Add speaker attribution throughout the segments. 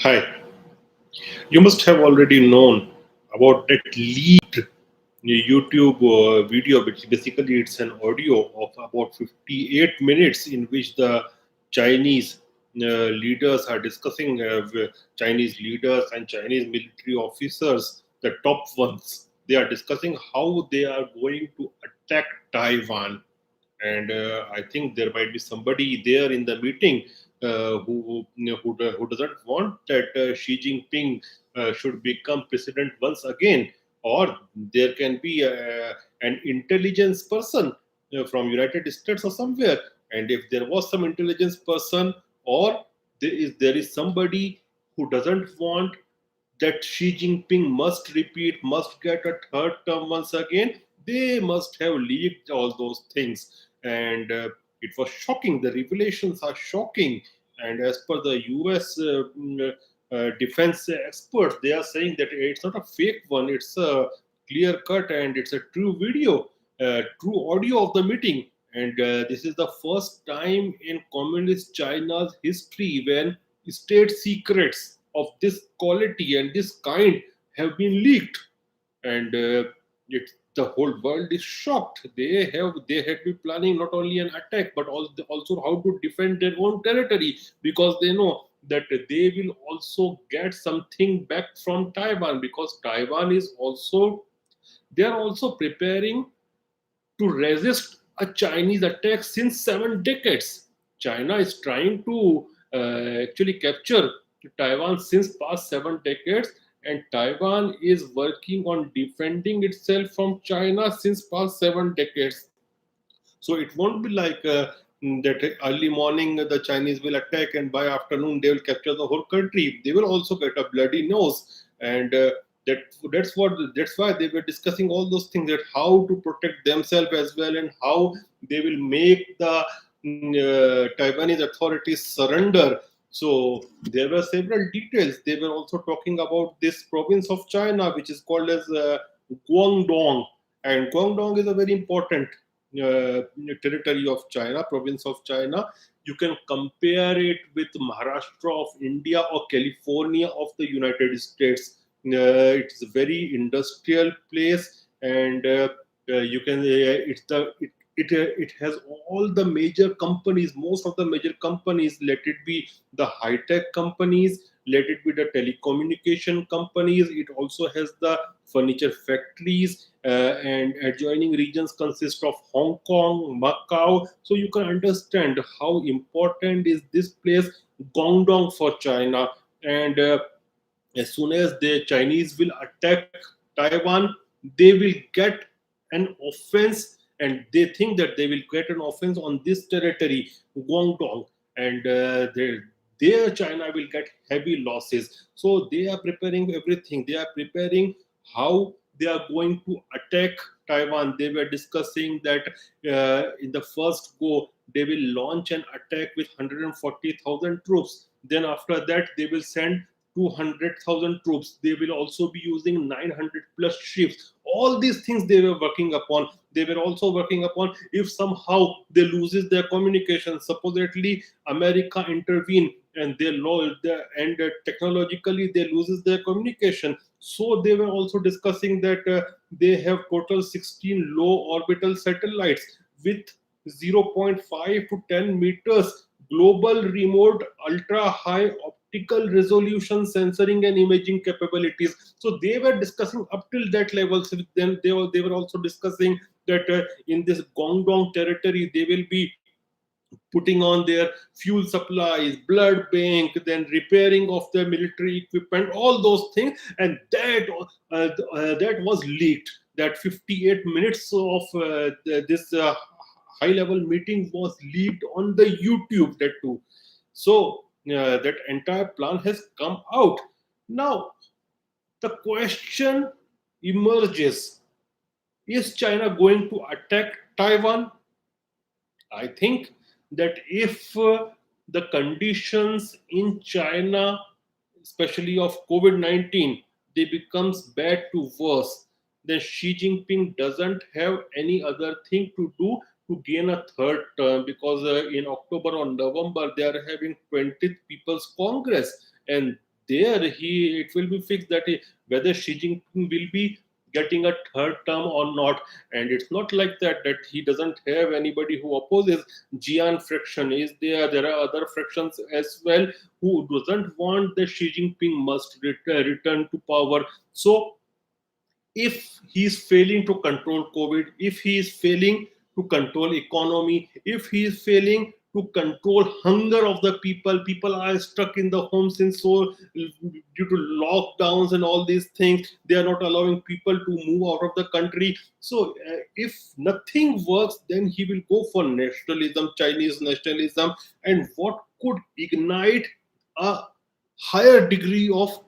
Speaker 1: Hi, you must have already known about that leaked YouTube video, which basically it's an audio of about 58 minutes in which the Chinese leaders are discussing Chinese leaders and Chinese military officers, the top ones. They are discussing how they are going to attack Taiwan, and I think there might be somebody there in the meeting who doesn't want that Xi Jinping should become president once again, or there can be an intelligence person from United States or somewhere, and if there was some intelligence person, or there is somebody who doesn't want that Xi Jinping must repeat, must get a third term once again, they must have leaked all those things. And it was shocking. The revelations are shocking. And as per the US defense experts, they are saying that it's not a fake one, it's a clear cut and it's a true video, true audio of the meeting. And this is the first time in communist China's history when state secrets of this quality and this kind have been leaked, and the whole world is shocked. They had been planning not only an attack but also how to defend their own territory, because they know that they will also get something back from Taiwan, because Taiwan is also, they are also preparing to resist a Chinese attack since 7 decades. China is trying to actually capture Taiwan since past 7 decades, and Taiwan is working on defending itself from China since past 7 decades. So it won't be like that early morning the Chinese will attack and by afternoon they will capture the whole country. They will also get a bloody nose, and that's why they were discussing all those things, that how to protect themselves as well, and how they will make the Taiwanese authorities surrender. So there were several details. They were also talking about this province of China, which is called as Guangdong, and Guangdong is a very important uh, territory of China, province of China. You can compare it with Maharashtra of India or California of the United States. It's a very industrial place, and you can it has all the major companies, most of the major companies. Let it be the high tech companies, let it be the telecommunication companies. It also has the furniture factories, and adjoining regions consist of Hong Kong, Macau. So you can understand how important is this place, Guangdong, for China. And as soon as the Chinese will attack Taiwan, they will get an offense, and they think that they will get an offense on this territory, Guangdong, and there China will get heavy losses. So they are preparing everything. They are preparing how they are going to attack Taiwan. They were discussing that in the first go they will launch an attack with 140,000 troops. Then after that they will send 200,000 troops. They will also be using 900 plus ships. All these things they were working upon. They were also working upon if somehow they loses their communication. Supposedly, America intervene and and technologically they loses their communication. So they were also discussing that they have total 16 low orbital satellites with zero point 0.5 to 10 meters global remote ultra high optical resolution sensoring and imaging capabilities. So they were discussing up till that level. So then they were also discussing that in this Guangdong territory they will be putting on their fuel supplies, blood bank, then repairing of the military equipment, all those things, and that was leaked. That 58 minutes of this high level meeting was leaked on the YouTube. That too. So that entire plan has come out. Now the question emerges: is China going to attack Taiwan? I think that if the conditions in China, especially of COVID-19, they becomes bad to worse, then Xi Jinping doesn't have any other thing to do to gain a third term, because in October or November they are having 20th People's Congress, and there he it will be fixed that whether Xi Jinping will be getting a third term or not. And it's not like that he doesn't have anybody who opposes. Jian fraction is there. There are other fractions as well who doesn't want that Xi Jinping must return to power. So if he is failing to control COVID, if he is failing to control economy, if he is failing to control hunger of the people, people are stuck in the homes since so due to lockdowns and all these things. They are not allowing people to move out of the country. So if nothing works, then he will go for nationalism, Chinese nationalism, and what could ignite a higher degree of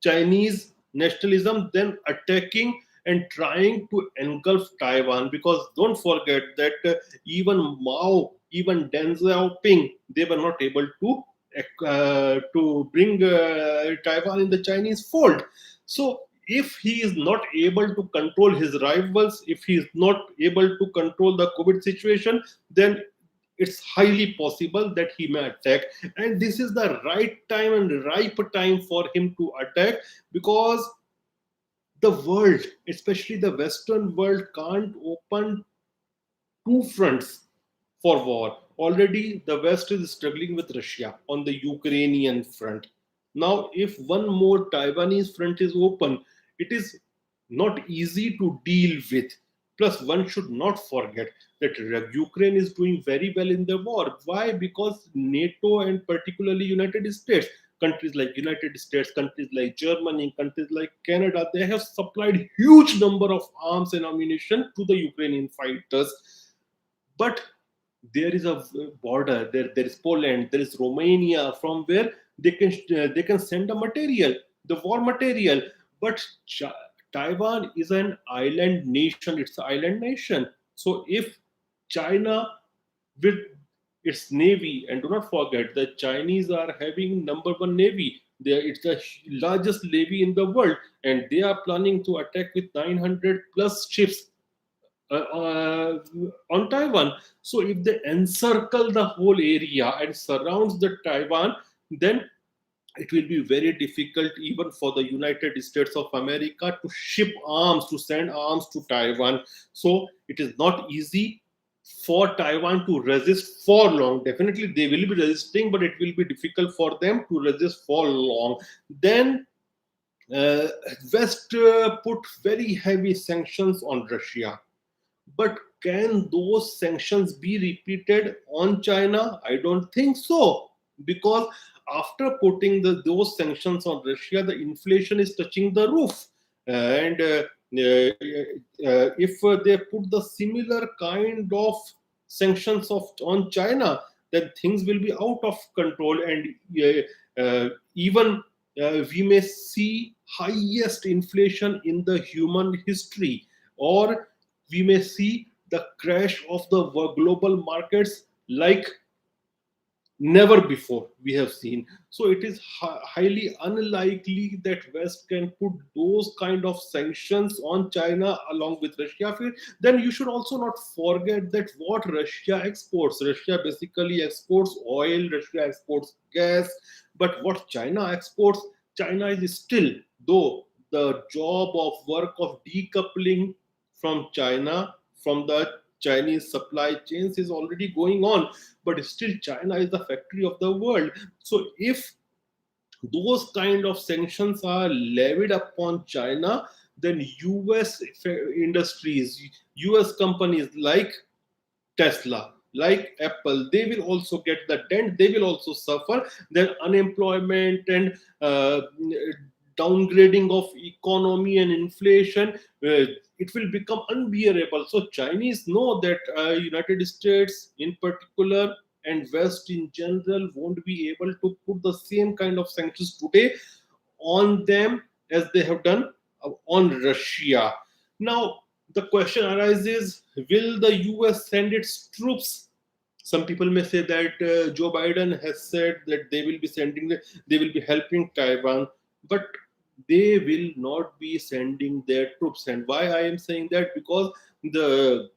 Speaker 1: Chinese nationalism than attacking and trying to engulf Taiwan. Because don't forget that even Mao, even Deng Xiaoping, they were not able to bring Taiwan in the Chinese fold. So if he is not able to control his rivals, if he is not able to control the COVID situation, then it's highly possible that he may attack. And this is the right time and ripe time for him to attack, because the world, especially the Western world, can't open two fronts for war. Already, the West is struggling with Russia on the Ukrainian front. Now, if one more Taiwanese front is open, it is not easy to deal with. Plus, one should not forget that Ukraine is doing very well in the war. Why? Because NATO and particularly United States, countries like United States, countries like Germany, countries like Canada, they have supplied huge number of arms and ammunition to the Ukrainian fighters. But there is a border, there is Poland, there is Romania, from where they can send the material, the war material. But Taiwan is an island nation, it's an island nation. So if China with its navy, and do not forget the Chinese are having number one navy, it's the largest navy in the world, and they are planning to attack with 900 plus ships on Taiwan. So if they encircle the whole area and surrounds the Taiwan, then it will be very difficult even for the United States of America to ship arms, to send arms to Taiwan. So it is not easy for Taiwan to resist for long. Definitely they will be resisting, but it will be difficult for them to resist for long. Then uh, West put very heavy sanctions on Russia, but can those sanctions be repeated on China? I don't think so. Because after putting those sanctions on Russia, the inflation is touching the roof. And if they put the similar kind of sanctions on China, then things will be out of control. And even we may see highest inflation in the human history, or we may see the crash of the global markets like never before we have seen. So it is highly unlikely that West can put those kind of sanctions on China along with Russia. Then you should also not forget that what Russia exports, Russia basically exports oil, Russia exports gas. But what China exports, China is still, though the job of work of decoupling from China, from the Chinese supply chains is already going on, but still China is the factory of the world. So if those kind of sanctions are levied upon China, then US industries, US companies like Tesla, like Apple, they will also get the dent, they will also suffer. Then unemployment and downgrading of economy and inflation, it will become unbearable. So Chinese know that United States in particular and West in general won't be able to put the same kind of sanctions today on them as they have done on Russia. Now, the question arises, will the US send its troops? Some people may say that Joe Biden has said that they will be helping Taiwan, but they will not be sending their troops. And why I am saying that? Because the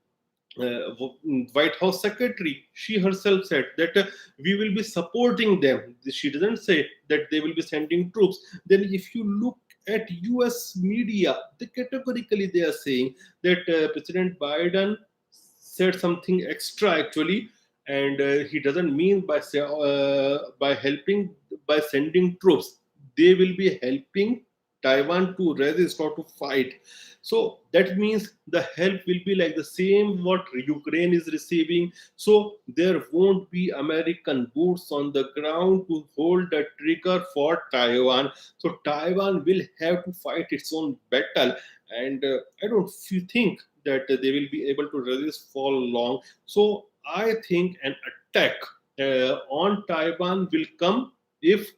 Speaker 1: White House secretary, she herself said that we will be supporting them. She doesn't say that they will be sending troops. Then, if you look at U.S. media, they categorically they are saying that President Biden said something extra actually, and he doesn't mean by helping by sending troops. They will be helping Taiwan to resist or to fight. So that means the help will be like the same what Ukraine is receiving. So there won't be American boots on the ground to hold the trigger for Taiwan. So Taiwan will have to fight its own battle, and I don't think that they will be able to resist for long. So I think an attack on Taiwan will come if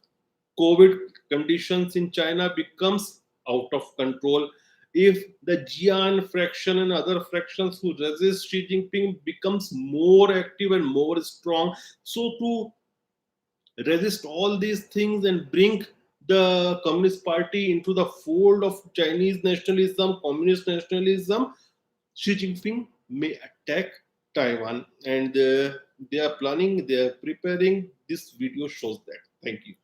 Speaker 1: COVID conditions in China becomes out of control. If the Jian fraction and other fractions who resist Xi Jinping becomes more active and more strong, so to resist all these things and bring the Communist Party into the fold of Chinese nationalism, communist nationalism, Xi Jinping may attack Taiwan, and they are planning, they are preparing. This video shows that. Thank you.